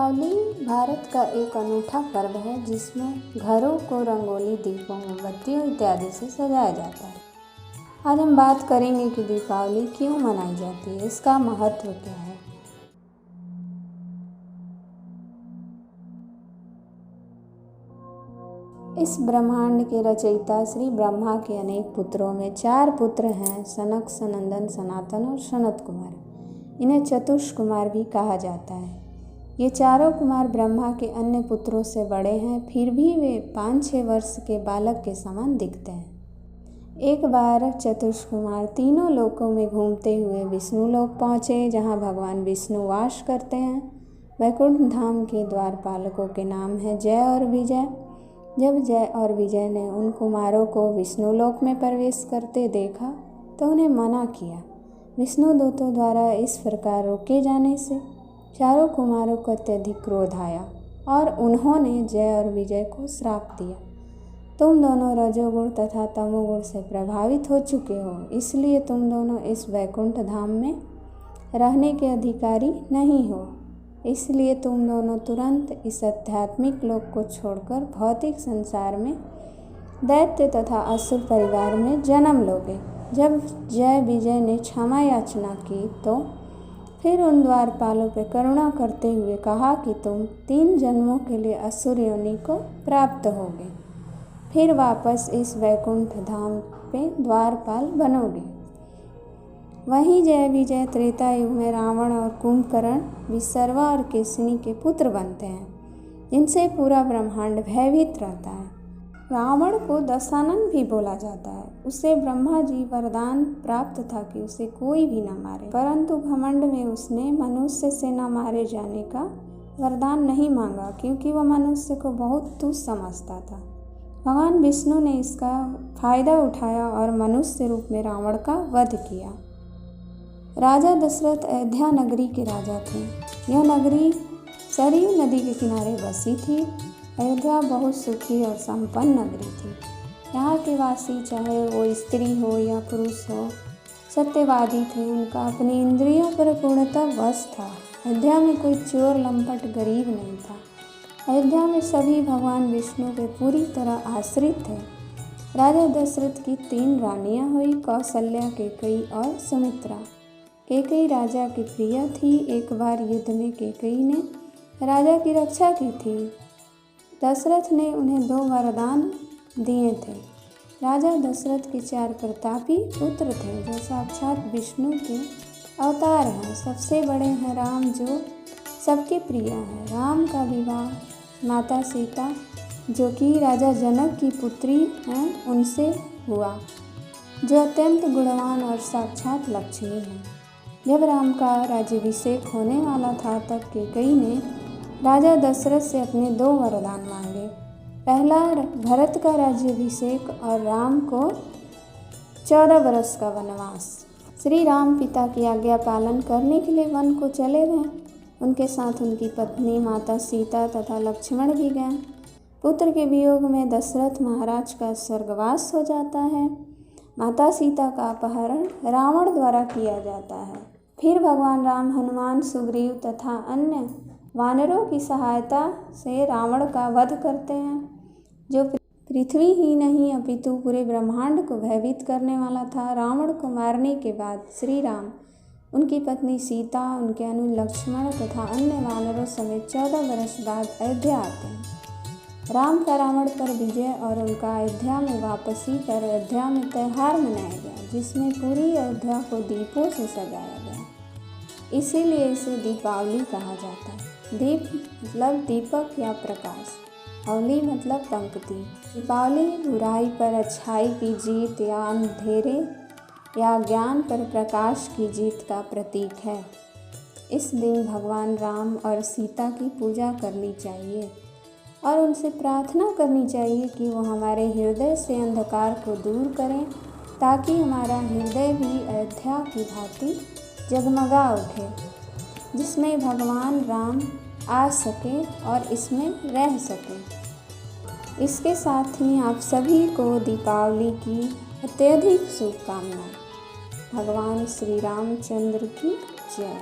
दीपावली भारत का एक अनूठा पर्व है जिसमें घरों को रंगोली, दीपों, मोमबत्तियों इत्यादि से सजाया जाता है। आज हम बात करेंगे कि दीपावली क्यों मनाई जाती है, इसका महत्व क्या है। इस ब्रह्मांड के रचयिता श्री ब्रह्मा के अनेक पुत्रों में 4 पुत्र हैं, सनक, सनंदन, सनातन और सनत कुमार। इन्हें चतुष कुमार भी कहा जाता है। ये चारों कुमार ब्रह्मा के अन्य पुत्रों से बड़े हैं, फिर भी वे 5-6 वर्ष के बालक के समान दिखते हैं। एक बार चतुष कुमार तीनों लोकों में घूमते हुए विष्णु लोक पहुँचे, जहाँ भगवान विष्णु वास करते हैं। वैकुंठ धाम के द्वारपालकों के नाम हैं जय और विजय। जब जय और विजय ने उन कुमारों को विष्णु लोक में प्रवेश करते देखा तो उन्हें मना किया। विष्णु दूतों द्वारा इस प्रकार रोके जाने से चारों कुमारों को अत्यधिक क्रोध आया और उन्होंने जय और विजय को श्राप दिया। तुम दोनों रजोगुण तथा तमोगुण से प्रभावित हो चुके हो, इसलिए तुम दोनों इस वैकुंठ धाम में रहने के अधिकारी नहीं हो। इसलिए तुम दोनों तुरंत इस आध्यात्मिक लोक को छोड़कर भौतिक संसार में दैत्य तथा असुर परिवार में जन्म लोगे। जब जय विजय ने क्षमा याचना की तो फिर उन द्वारपालों पर करुणा करते हुए कहा कि तुम 3 जन्मों के लिए असुर योनि को प्राप्त होगे, फिर वापस इस वैकुंठ धाम पे द्वारपाल बनोगे। वहीं जय विजय त्रेता युग में रावण और कुंभकर्ण, विसर्वा और केसनी के पुत्र बनते हैं, जिनसे पूरा ब्रह्मांड भयभीत रहता है। रावण को दशानन भी बोला जाता है। उसे ब्रह्मा जी वरदान प्राप्त था कि उसे कोई भी न मारे, परंतु घमंड में उसने मनुष्य से न मारे जाने का वरदान नहीं मांगा, क्योंकि वह मनुष्य को बहुत तुच्छ समझता था। भगवान विष्णु ने इसका फायदा उठाया और मनुष्य रूप में रावण का वध किया। राजा दशरथ अयोध्या नगरी के राजा थे। यह नगरी सरयू नदी के किनारे बसी थी। अयोध्या बहुत सुखी और संपन्न नगरी थी। यहाँ के वासी, चाहे वो स्त्री हो या पुरुष हो, सत्यवादी थे। उनका अपनी इंद्रियों पर पूर्णतः वश था। अयोध्या में कोई चोर, लंपट, गरीब नहीं था। अयोध्या में सभी भगवान विष्णु पे पूरी तरह आश्रित थे। राजा दशरथ की 3 रानियाँ हुई, कौशल्या, कैकेयी और सुमित्रा। कैकेयी राजा की प्रिय थी। एक बार युद्ध में कैकेयी ने राजा की रक्षा की थी। दशरथ ने उन्हें 2 वरदान दिए थे। राजा दशरथ के 4 प्रतापी पुत्र थे, जो साक्षात विष्णु के अवतार हैं। सबसे बड़े हैं राम, जो सबके प्रिय हैं। राम का विवाह माता सीता, जो कि राजा जनक की पुत्री हैं, उनसे हुआ, जो अत्यंत गुणवान और साक्षात लक्ष्मी हैं। जब राम का राज्याभिषेक होने वाला था तब कैकेयी ने राजा दशरथ से अपने 2 वरदान मांगे। पहला, भरत का राज्याभिषेक और राम को 14 वर्ष का वनवास। श्री राम पिता की आज्ञा पालन करने के लिए वन को चले गए। उनके साथ उनकी पत्नी माता सीता तथा लक्ष्मण भी गए। पुत्र के वियोग में दशरथ महाराज का स्वर्गवास हो जाता है। माता सीता का अपहरण रावण द्वारा किया जाता है। फिर भगवान राम, हनुमान, सुग्रीव तथा अन्य वानरों की सहायता से रावण का वध करते हैं, जो पृथ्वी ही नहीं अपितु पूरे ब्रह्मांड को भयभीत करने वाला था। रावण को मारने के बाद श्री राम, उनकी पत्नी सीता, उनके अनुज लक्ष्मण तथा अन्य वानरों समेत 14 वर्ष बाद अयोध्या आते हैं। राम का रावण पर विजय और उनका अयोध्या में वापसी पर अयोध्या में त्यौहार मनाया गया, जिसमें पूरी अयोध्या को दीपों से सजाया गया। इसीलिए इसे दीपावली कहा जाता है। दीप मतलब दीपक या प्रकाश, अवली मतलब पंक्ति। दीपावली बुराई पर अच्छाई की जीत या अंधेरे या ज्ञान पर प्रकाश की जीत का प्रतीक है। इस दिन भगवान राम और सीता की पूजा करनी चाहिए और उनसे प्रार्थना करनी चाहिए कि वो हमारे हृदय से अंधकार को दूर करें, ताकि हमारा हृदय भी अयोध्या की भांति जगमगा उठे, जिसमें भगवान राम आ सके और इसमें रह सके। इसके साथ ही आप सभी को दीपावली की अत्यधिक शुभकामनाएं। भगवान श्री रामचंद्र की जय।